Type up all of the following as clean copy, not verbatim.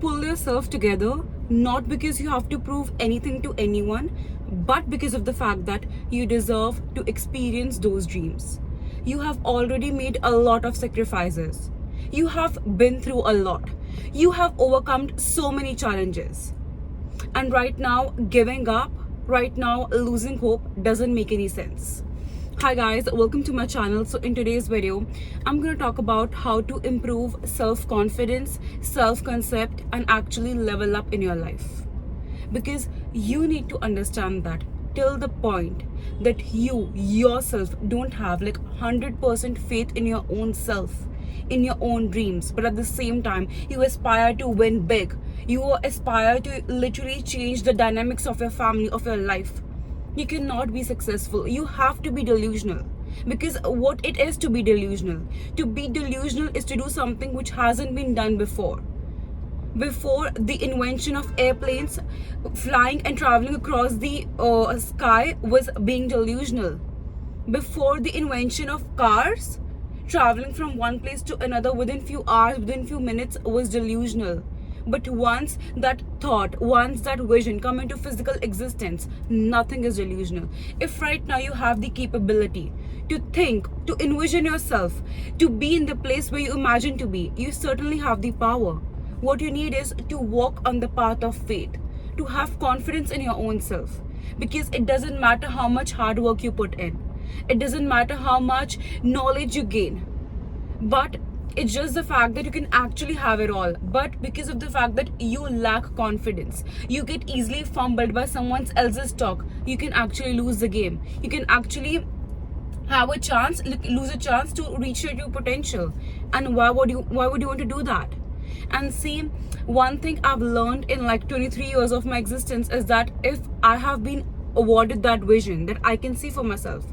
pull yourself together, not because you have to prove anything to anyone, but because of the fact that you deserve to experience those dreams. You have already made a lot of sacrifices. You have been through a lot. You have overcome so many challenges. And right now, giving up, right now, losing hope doesn't make any sense. Hi guys, welcome to my channel. So in today's video, I'm going to talk about how to improve self-confidence, self-concept, and actually level up in your life. Because you need to understand that till the point that you yourself don't have like 100% faith in your own self, in your own dreams, but at the same time you aspire to win big, you aspire to literally change the dynamics of your family, of your life, you cannot be successful. You have to be delusional. Because what it is to be delusional is to do something which hasn't been done before. Before the invention of airplanes, flying and traveling across the sky was being delusional. Before the invention of cars, traveling from one place to another within few hours, within few minutes was delusional. But once that thought, once that vision come into physical existence, nothing is delusional. If right now you have the capability to think, to envision yourself, to be in the place where you imagine to be, you certainly have the power. What you need is to walk on the path of faith, to have confidence in your own self. Because it doesn't matter how much hard work you put in. It doesn't matter how much knowledge you gain. But it's just the fact that you can actually have it all. But because of the fact that you lack confidence, you get easily fumbled by someone else's talk, you can actually lose the game. You can actually have a chance, lose a chance to reach your true potential. And why would you want to do that? And see, one thing I've learned in like 23 years of my existence is that if I have been awarded that vision that I can see for myself,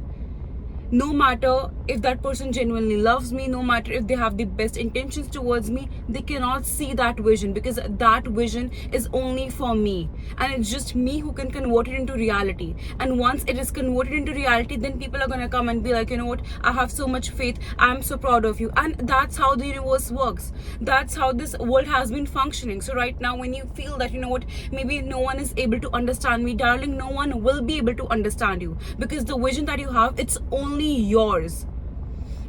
no matter if that person genuinely loves me, no matter if they have the best intentions towards me, they cannot see that vision, because that vision is only for me, and it's just me who can convert it into reality. And once it is converted into reality, then people are gonna come and be like, you know what, I have so much faith, I'm so proud of you. And that's how the universe works. That's how this world has been functioning. So right now, when you feel that, you know what, maybe no one is able to understand me, darling, no one will be able to understand you, because the vision that you have, it's only yours.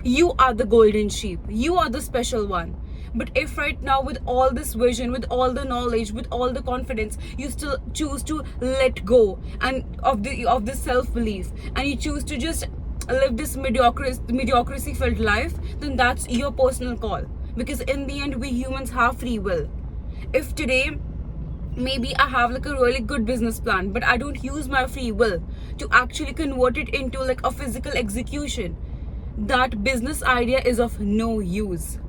You are the golden sheep, you are the special one. But if right now, with all this vision, with all the knowledge, with all the confidence, you still choose to let go and of this self-belief, and you choose to just live this mediocrity filled life, then that's your personal call. Because in the end, we humans have free will. If today maybe I have like a really good business plan, but I don't use my free will to actually convert it into like a physical execution, that business idea is of no use.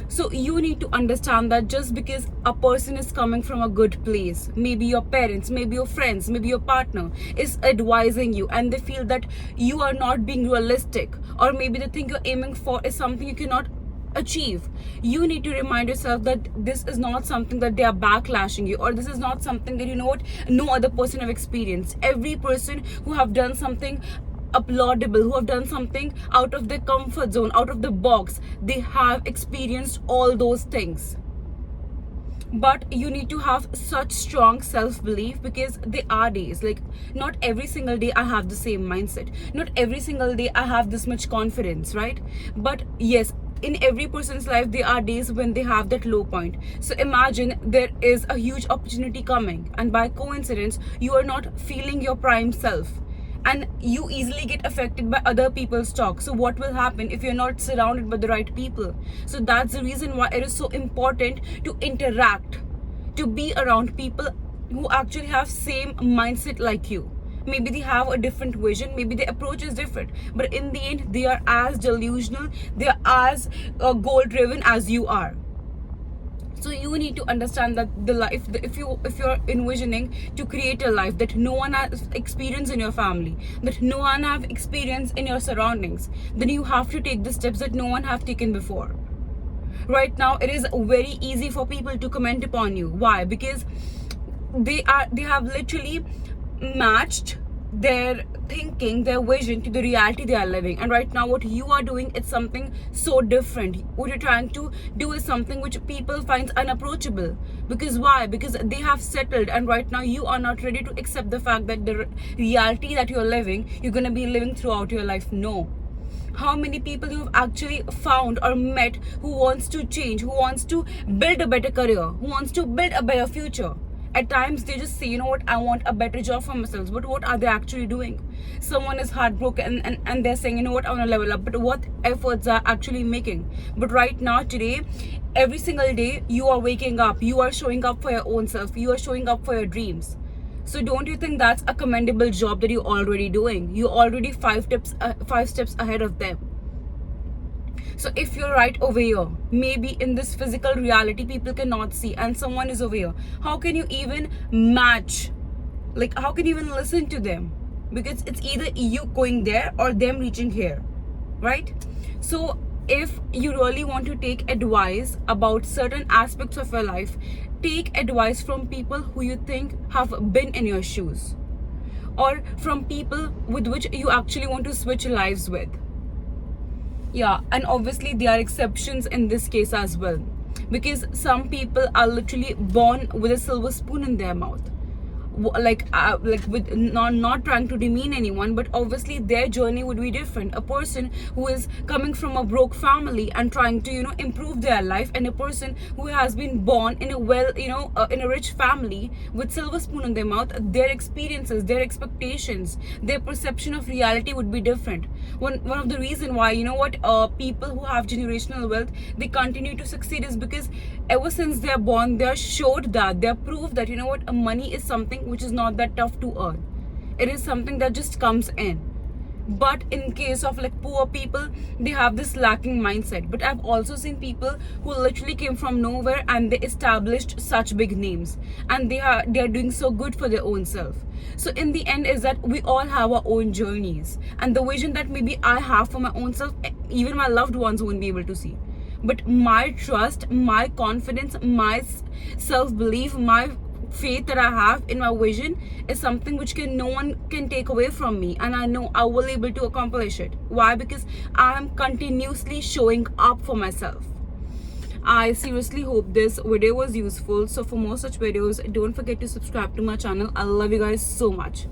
So you need to understand that just because a person is coming from a good place, maybe your parents, maybe your friends, maybe your partner is advising you, and they feel that you are not being realistic, or maybe the thing you're aiming for is something you cannot achieve, you need to remind yourself that this is not something that they are backlashing you, or this is not something that, you know what, no other person have experienced. Every person who have done something applaudable, who have done something out of their comfort zone, out of the box, they have experienced all those things. But you need to have such strong self-belief, because there are days, like not every single day I have the same mindset, not every single day I have this much confidence, right? But yes, in every person's life there are days when they have that low point. So imagine there is a huge opportunity coming, and by coincidence you are not feeling your prime self, and you easily get affected by other people's talk. So what will happen if you're not surrounded by the right people? So that's the reason why it is so important to interact, to be around people who actually have same mindset like you. Maybe they have a different vision, maybe their approach is different, but in the end they are as delusional, they are as goal driven as you are. So you need to understand that the life, if you're envisioning to create a life that no one has experienced in your family, that no one have experienced in your surroundings, then you have to take the steps that no one have taken before. Right now it is very easy for people to comment upon you. Why? Because they have literally matched their thinking, their vision to the reality they are living. And right now what you are doing, it's something so different. What you're trying to do is something which people find unapproachable. Because why? Because they have settled, and right now you are not ready to accept the fact that the reality that you're living, you're going to be living throughout your life. No. How many people you have actually found or met who wants to change, who wants to build a better career, who wants to build a better future? At times they just say, you know what, I want a better job for myself. But what are they actually doing? Someone is heartbroken and they're saying, you know what, I want to level up. But what efforts are actually making? But right now, today, every single day, you are waking up, you are showing up for your own self, you are showing up for your dreams. So don't you think that's a commendable job that you're already doing? You're already five steps ahead of them. So if you're right over here, maybe in this physical reality people cannot see, and someone is over here, how can you even match? Like, how can you even listen to them? Because it's either you going there or them reaching here, right? So if you really want to take advice about certain aspects of your life, take advice from people who you think have been in your shoes, or from people with which you actually want to switch lives with. Yeah, and obviously there are exceptions in this case as well, because some people are literally born with a silver spoon in their mouth. Like with not trying to demean anyone, but obviously their journey would be different. A person who is coming from a broke family and trying to improve their life, and a person who has been born in a in a rich family with silver spoon in their mouth, their experiences, their expectations, their perception of reality would be different. One of the reason why people who have generational wealth, they continue to succeed, is because ever since they're born, they're showed that, they're proved that money is something which is not that tough to earn. It is something that just comes in. But in case of like poor people, they have this lacking mindset. But I've also seen people who literally came from nowhere and they established such big names, and they are doing so good for their own self. So in the end is that we all have our own journeys, and the vision that maybe I have for my own self, even my loved ones won't be able to see. But my trust, my confidence, my self-belief, my faith that I have in my vision is something which no one can take away from me, and I know I will be able to accomplish it. Why? Because I am continuously showing up for myself. I seriously hope this video was useful. So for more such videos, don't forget to subscribe to my channel. I love you guys so much.